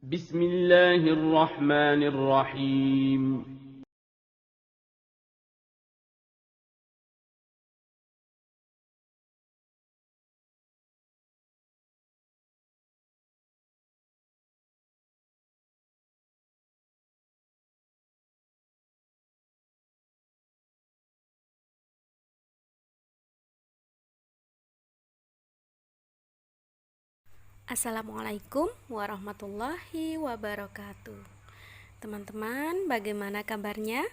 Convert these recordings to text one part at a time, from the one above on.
بسم الله الرحمن الرحيم. Assalamualaikum warahmatullahi wabarakatuh. Teman-teman, bagaimana kabarnya?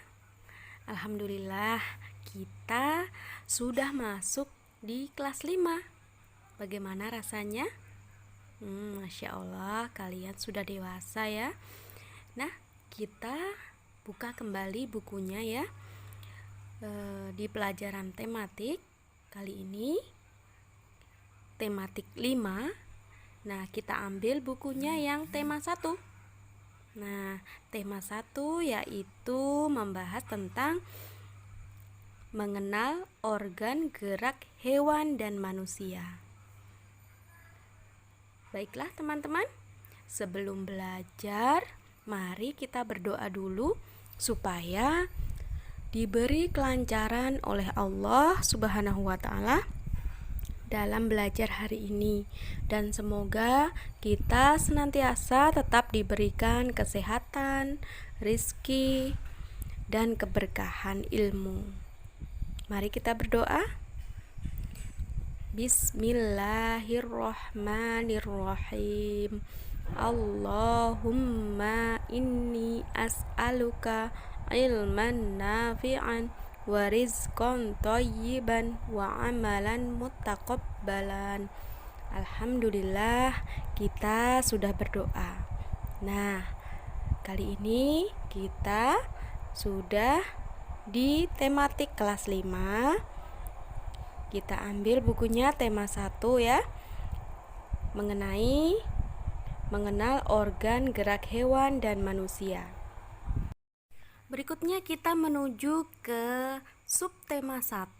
Alhamdulillah, kita sudah masuk di kelas 5. Bagaimana rasanya? Masya Allah, kalian sudah dewasa ya. Nah, kita buka kembali bukunya ya. Di pelajaran tematik kali ini, tematik 5. Nah, kita ambil bukunya yang tema 1. Nah, tema 1 yaitu membahas tentang mengenal organ gerak hewan dan manusia. Baiklah teman-teman, sebelum belajar, mari kita berdoa dulu supaya diberi kelancaran oleh Allah Subhanahu wa Ta'ala dalam belajar hari ini, dan semoga kita senantiasa tetap diberikan kesehatan, rizki, dan keberkahan ilmu. Mari kita berdoa. Bismillahirrahmanirrahim. Allahumma inni as'aluka ilman nafi'an wa rizqan thayyiban wa amalan muttaqabbalan. Alhamdulillah, kita sudah berdoa. Nah, kali ini kita sudah di tematik kelas 5. Kita ambil bukunya tema 1 ya, mengenal organ gerak hewan dan manusia. Berikutnya kita menuju ke subtema 1,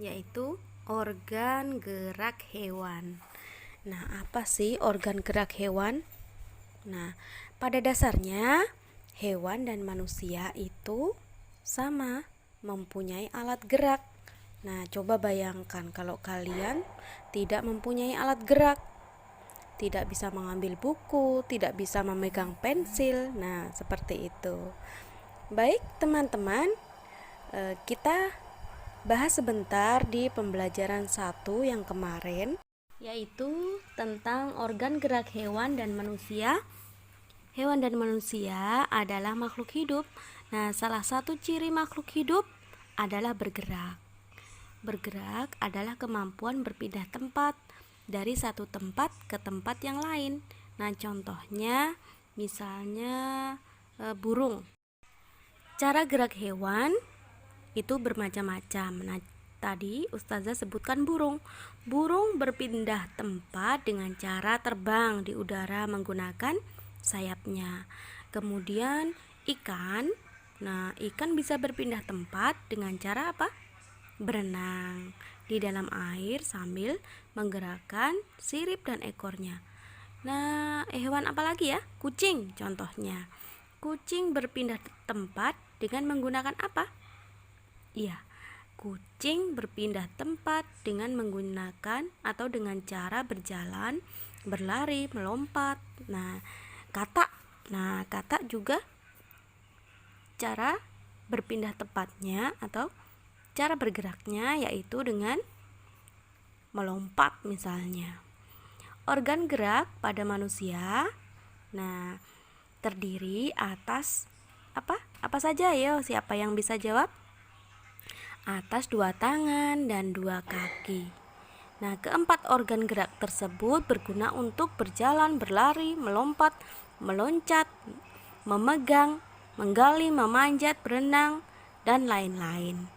yaitu organ gerak hewan. Nah, apa sih organ gerak hewan? Nah, pada dasarnya hewan dan manusia itu sama, mempunyai alat gerak. Nah, coba bayangkan kalau kalian tidak mempunyai alat gerak, tidak bisa mengambil buku, tidak bisa memegang pensil. Nah, seperti itu. Baik teman-teman, kita bahas sebentar di pembelajaran 1 yang kemarin, yaitu tentang organ gerak hewan dan manusia. Hewan dan manusia adalah makhluk hidup. Nah, salah satu ciri makhluk hidup adalah bergerak. Bergerak adalah kemampuan berpindah tempat dari satu tempat ke tempat yang lain. Nah, contohnya misalnya burung. Cara gerak hewan itu bermacam-macam. Nah, tadi Ustazah sebutkan burung. Burung berpindah tempat dengan cara terbang di udara menggunakan sayapnya. Kemudian ikan. Nah, ikan bisa berpindah tempat dengan cara apa? Berenang di dalam air sambil menggerakkan sirip dan ekornya. Nah, hewan apa lagi ya? Kucing contohnya. Kucing berpindah tempat dengan menggunakan apa? Iya, kucing berpindah tempat dengan menggunakan atau dengan cara berjalan, berlari, melompat. Nah, katak juga cara berpindah tempatnya atau cara bergeraknya yaitu dengan melompat misalnya. Organ gerak pada manusia, nah, terdiri atas apa? Apa saja ya? Siapa yang bisa jawab? Atas 2 tangan dan 2 kaki. Nah, keempat organ gerak tersebut berguna untuk berjalan, berlari, melompat, meloncat, memegang, menggali, memanjat, berenang, dan lain-lain.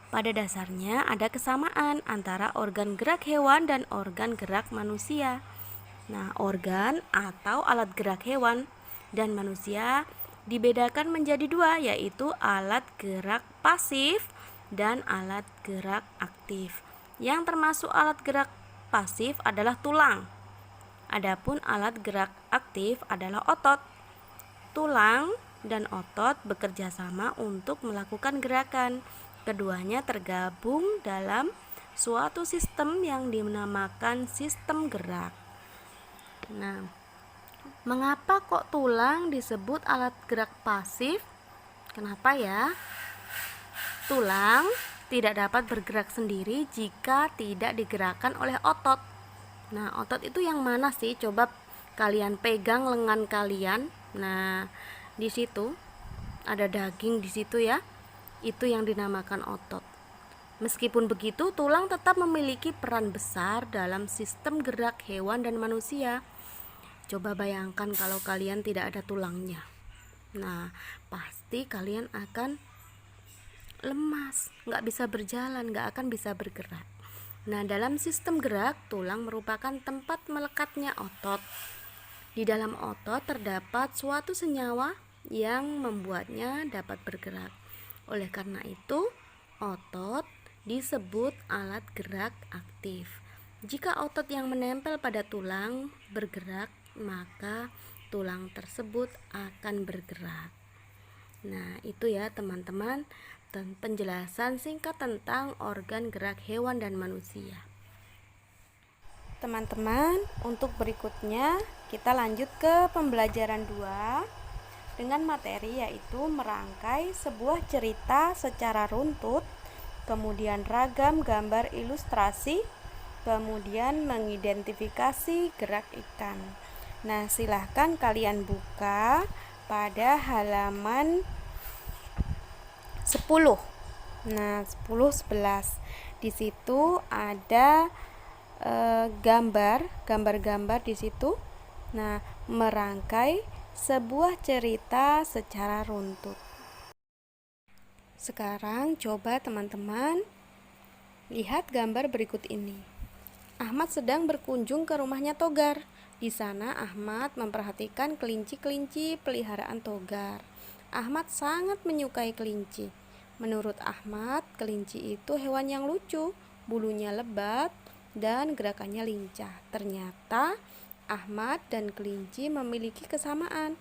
Pada dasarnya ada kesamaan antara organ gerak hewan dan organ gerak manusia. Nah, organ atau alat gerak hewan dan manusia dibedakan menjadi 2, yaitu alat gerak pasif dan alat gerak aktif. Yang termasuk alat gerak pasif adalah tulang. Adapun alat gerak aktif adalah otot. Tulang dan otot bekerja sama untuk melakukan gerakan. Keduanya tergabung dalam suatu sistem yang dinamakan sistem gerak. Nah, mengapa kok tulang disebut alat gerak pasif? Kenapa ya? Tulang tidak dapat bergerak sendiri jika tidak digerakkan oleh otot. Nah, otot itu yang mana sih? Coba kalian pegang lengan kalian. Nah, di situ ada daging di situ ya. Itu yang dinamakan otot. Meskipun begitu, tulang tetap memiliki peran besar dalam sistem gerak hewan dan manusia. Coba bayangkan kalau kalian tidak ada tulangnya. Nah, pasti kalian akan lemas, nggak bisa berjalan, nggak akan bisa bergerak. Nah, dalam sistem gerak, tulang merupakan tempat melekatnya otot. Di dalam otot terdapat suatu senyawa yang membuatnya dapat bergerak. Oleh karena itu, otot disebut alat gerak aktif. Jika otot yang menempel pada tulang bergerak, maka tulang tersebut akan bergerak. Nah, itu ya teman-teman, penjelasan singkat tentang organ gerak hewan dan manusia. Teman-teman, untuk berikutnya kita lanjut ke pembelajaran 2 dengan materi yaitu merangkai sebuah cerita secara runtut, kemudian ragam gambar ilustrasi, kemudian mengidentifikasi gerak ikan. Nah, silahkan kalian buka pada halaman 10. Nah, 10 11. Di situ ada gambar-gambar di situ. Nah, merangkai sebuah cerita secara runtut. Sekarang coba teman-teman lihat gambar berikut ini. Ahmad sedang berkunjung ke rumahnya Togar. Di sana Ahmad memperhatikan kelinci-kelinci peliharaan Togar. Ahmad sangat menyukai kelinci. Menurut Ahmad, kelinci itu hewan yang lucu, bulunya lebat, dan gerakannya lincah. Ternyata Ahmad dan kelinci memiliki kesamaan.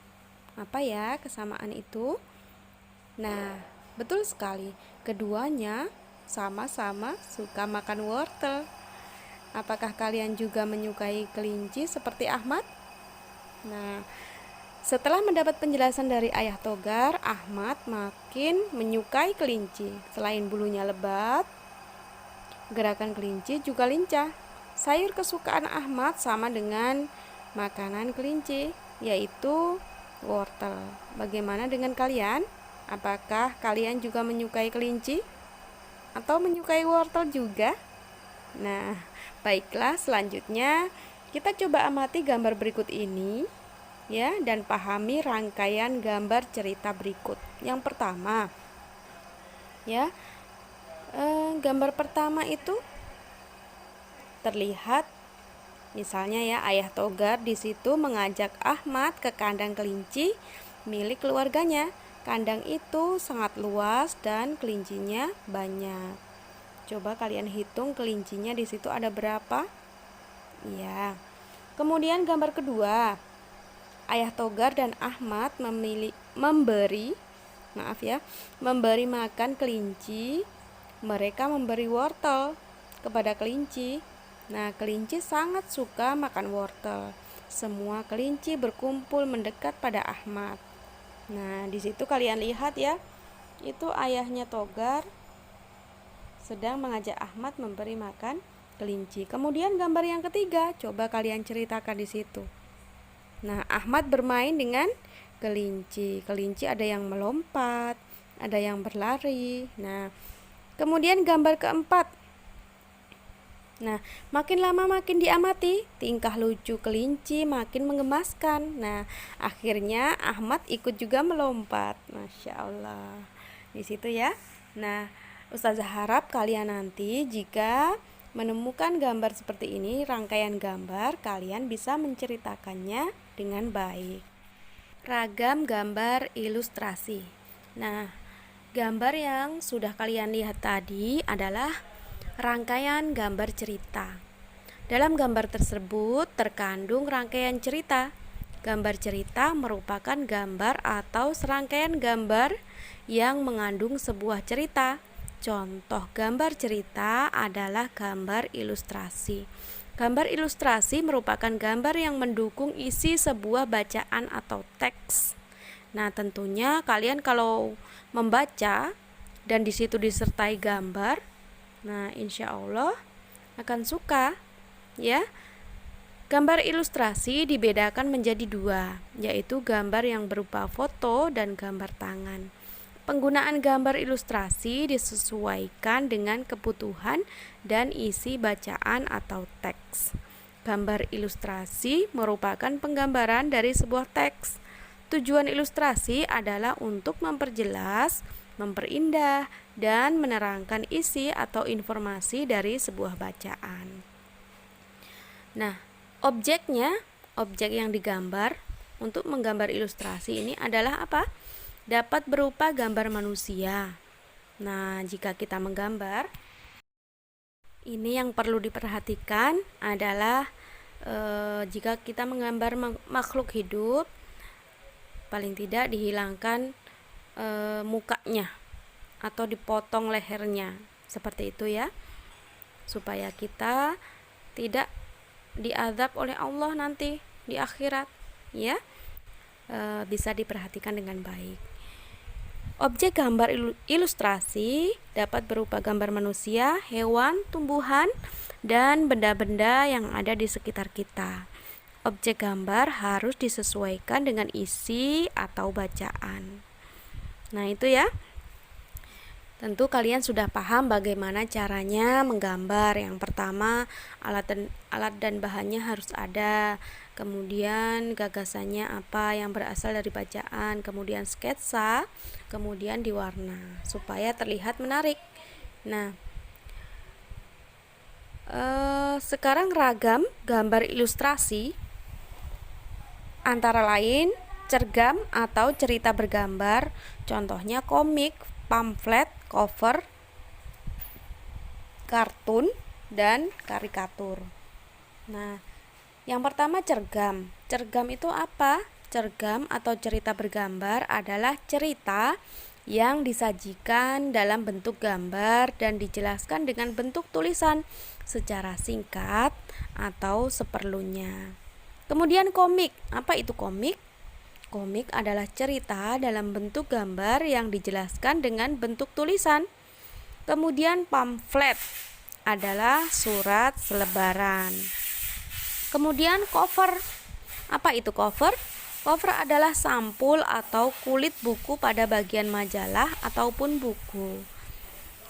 Apa ya kesamaan itu? Nah, betul sekali. Keduanya sama-sama suka makan wortel. Apakah kalian juga menyukai kelinci seperti Ahmad? Nah, setelah mendapat penjelasan dari ayah Togar, Ahmad makin menyukai kelinci. Selain bulunya lebat, gerakan kelinci juga lincah. Sayur kesukaan Ahmad sama dengan makanan kelinci, yaitu wortel. Bagaimana dengan kalian? Apakah kalian juga menyukai kelinci? Atau menyukai wortel juga? Nah, baiklah, selanjutnya kita coba amati gambar berikut ini ya, dan pahami rangkaian gambar cerita berikut. Yang pertama ya, gambar pertama itu terlihat misalnya ya, ayah Togar di situ mengajak Ahmad ke kandang kelinci milik keluarganya. Kandang itu sangat luas dan kelincinya banyak. Coba kalian hitung kelincinya di situ ada berapa? Ya. Kemudian gambar kedua, ayah Togar dan Ahmad memberi makan kelinci. Mereka memberi wortel kepada kelinci. Nah, kelinci sangat suka makan wortel. Semua kelinci berkumpul mendekat pada Ahmad. Nah, di situ kalian lihat ya, itu ayahnya Togar sedang mengajak Ahmad memberi makan kelinci. Kemudian gambar yang ketiga, coba kalian ceritakan di situ. Nah, Ahmad bermain dengan kelinci. Kelinci ada yang melompat, ada yang berlari. Nah, kemudian gambar keempat. Nah, makin lama makin diamati, tingkah lucu kelinci makin menggemaskan. Nah, akhirnya Ahmad ikut juga melompat. Masya Allah. Di situ ya. Nah, Ustazah harap kalian nanti jika menemukan gambar seperti ini, rangkaian gambar, kalian bisa menceritakannya dengan baik. Ragam gambar ilustrasi. Nah, gambar yang sudah kalian lihat tadi adalah rangkaian gambar cerita. Dalam gambar tersebut terkandung rangkaian cerita. Gambar cerita merupakan gambar atau serangkaian gambar yang mengandung sebuah cerita. Contoh gambar cerita adalah gambar ilustrasi. Gambar ilustrasi merupakan gambar yang mendukung isi sebuah bacaan atau teks. Nah, tentunya kalian kalau membaca dan di situ disertai gambar, nah insya Allah akan suka ya. Gambar ilustrasi dibedakan menjadi dua, yaitu gambar yang berupa foto dan gambar tangan. Penggunaan gambar ilustrasi disesuaikan dengan kebutuhan dan isi bacaan atau teks. Gambar ilustrasi merupakan penggambaran dari sebuah teks. Tujuan ilustrasi adalah untuk memperjelas, memperindah, dan menerangkan isi atau informasi dari sebuah bacaan. Nah, objek yang digambar untuk menggambar ilustrasi ini adalah apa? Dapat berupa gambar manusia. Nah, jika kita menggambar, ini yang perlu diperhatikan adalah jika kita menggambar makhluk hidup, paling tidak dihilangkan mukanya atau dipotong lehernya, seperti itu ya, supaya kita tidak diazab oleh Allah nanti di akhirat ya. Bisa diperhatikan dengan baik. Objek gambar ilustrasi dapat berupa gambar manusia, hewan, tumbuhan, dan benda-benda yang ada di sekitar kita. Objek gambar harus disesuaikan dengan isi atau bacaan. Nah, itu ya. Tentu kalian sudah paham bagaimana caranya menggambar. Yang pertama, alat dan bahannya harus ada. Kemudian gagasannya apa yang berasal dari bacaan, kemudian sketsa, kemudian diwarna supaya terlihat menarik. Nah, sekarang ragam gambar ilustrasi antara lain cergam atau cerita bergambar, contohnya komik, pamflet, cover, kartun, dan karikatur. Nah, yang pertama cergam. Cergam itu apa? Cergam atau cerita bergambar adalah cerita yang disajikan dalam bentuk gambar dan dijelaskan dengan bentuk tulisan secara singkat atau seperlunya. Kemudian komik. Apa itu komik? Komik adalah cerita dalam bentuk gambar yang dijelaskan dengan bentuk tulisan. Kemudian pamflet adalah surat selebaran. Kemudian cover. Apa itu cover? Cover adalah sampul atau kulit buku pada bagian majalah ataupun buku.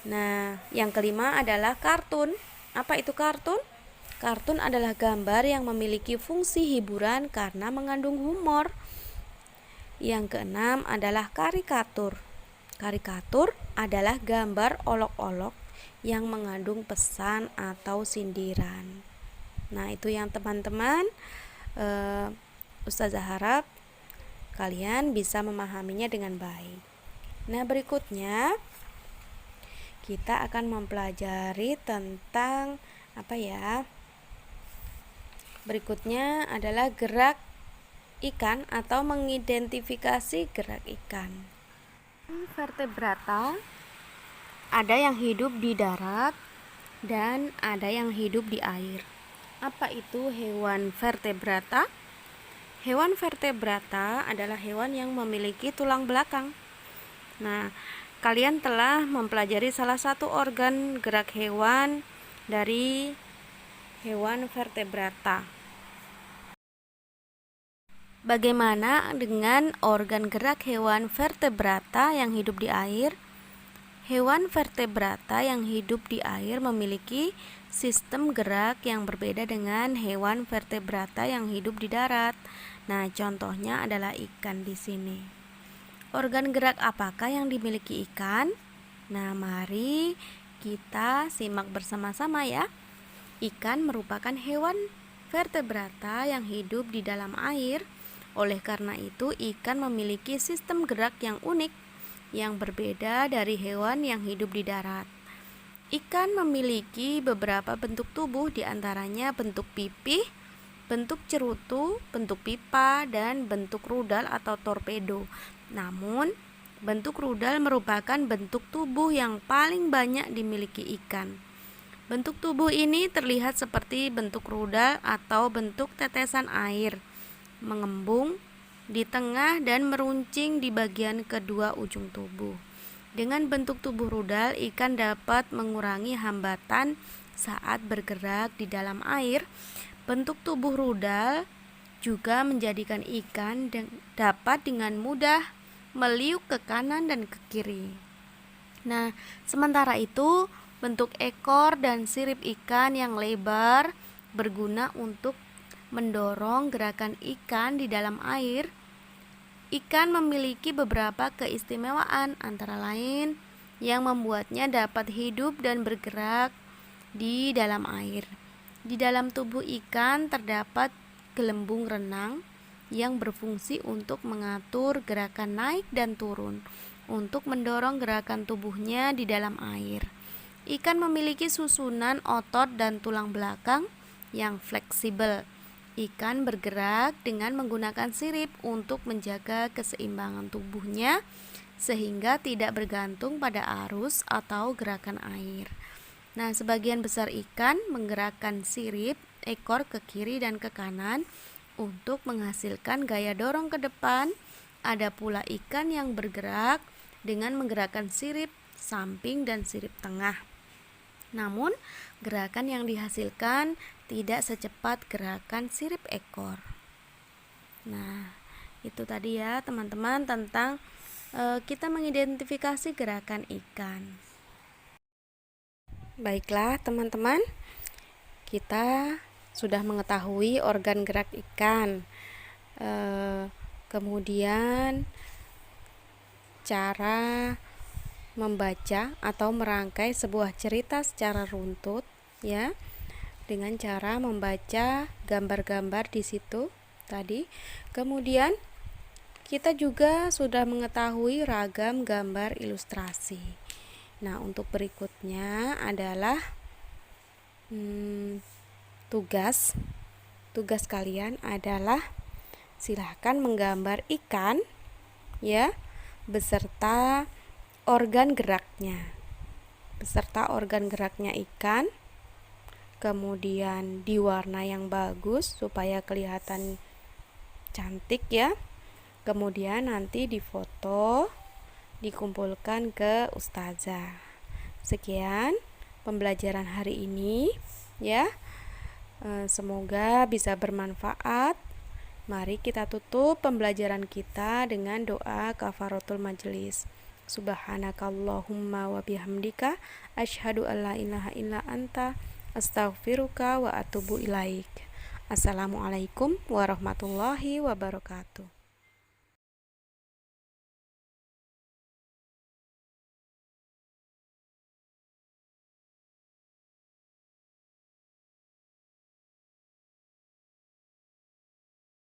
Nah, yang kelima adalah kartun. Apa itu kartun? Kartun adalah gambar yang memiliki fungsi hiburan karena mengandung humor. Yang keenam adalah karikatur. Karikatur adalah gambar olok-olok yang mengandung pesan atau sindiran. Nah, itu yang teman-teman Ustazah harap kalian bisa memahaminya dengan baik. Nah, berikutnya kita akan mempelajari tentang apa ya? Berikutnya adalah gerak ikan atau mengidentifikasi gerak ikan. Vertebrata ada yang hidup di darat dan ada yang hidup di air. Apa itu hewan vertebrata? Hewan vertebrata adalah hewan yang memiliki tulang belakang. Nah, kalian telah mempelajari salah satu organ gerak hewan dari hewan vertebrata. Bagaimana dengan organ gerak hewan vertebrata yang hidup di air? Hewan vertebrata yang hidup di air memiliki sistem gerak yang berbeda dengan hewan vertebrata yang hidup di darat. Nah, contohnya adalah ikan di sini. Organ gerak apakah yang dimiliki ikan? Nah, mari kita simak bersama-sama ya. Ikan merupakan hewan vertebrata yang hidup di dalam air. Oleh karena itu, ikan memiliki sistem gerak yang unik, yang berbeda dari hewan yang hidup di darat. Ikan memiliki beberapa bentuk tubuh, diantaranya bentuk pipih, bentuk cerutu, bentuk pipa, dan bentuk rudal atau torpedo. Namun, bentuk rudal merupakan bentuk tubuh yang paling banyak dimiliki ikan. Bentuk tubuh ini terlihat seperti bentuk rudal atau bentuk tetesan air, mengembung di tengah dan meruncing di bagian kedua ujung tubuh. Dengan bentuk tubuh rudal, ikan dapat mengurangi hambatan saat bergerak di dalam air. Bentuk tubuh rudal juga menjadikan ikan dapat dengan mudah meliuk ke kanan dan ke kiri. Nah, sementara itu, bentuk ekor dan sirip ikan yang lebar berguna untuk mendorong gerakan ikan di dalam air. Ikan memiliki beberapa keistimewaan, antara lain yang membuatnya dapat hidup dan bergerak di dalam air. Di dalam tubuh ikan terdapat gelembung renang yang berfungsi untuk mengatur gerakan naik dan turun, untuk mendorong gerakan tubuhnya di dalam air. Ikan memiliki susunan otot dan tulang belakang yang fleksibel. Ikan bergerak dengan menggunakan sirip untuk menjaga keseimbangan tubuhnya sehingga tidak bergantung pada arus atau gerakan air. Nah, sebagian besar ikan menggerakkan sirip ekor ke kiri dan ke kanan untuk menghasilkan gaya dorong ke depan. Ada pula ikan yang bergerak dengan menggerakkan sirip samping dan sirip tengah. Namun, gerakan yang dihasilkan tidak secepat gerakan sirip ekor. Nah, itu tadi ya teman-teman tentang kita mengidentifikasi gerakan ikan. Baiklah teman-teman, kita sudah mengetahui organ gerak ikan, kemudian cara membaca atau merangkai sebuah cerita secara runtut, ya, dengan cara membaca gambar-gambar di situ tadi. Kemudian kita juga sudah mengetahui ragam gambar ilustrasi. Nah, untuk berikutnya adalah tugas kalian adalah silahkan menggambar ikan, ya, beserta organ geraknya ikan, kemudian di warna yang bagus supaya kelihatan cantik, ya. Kemudian nanti difoto, dikumpulkan ke ustazah. Sekian pembelajaran hari ini, ya. Semoga bisa bermanfaat. Mari kita tutup pembelajaran kita dengan doa kafaratul majelis. Subhanakallahumma wa bihamdika asyhadu alla ilaha illa anta astaghfiruka wa atubu ilaik. Assalamualaikum warahmatullahi wabarakatuh.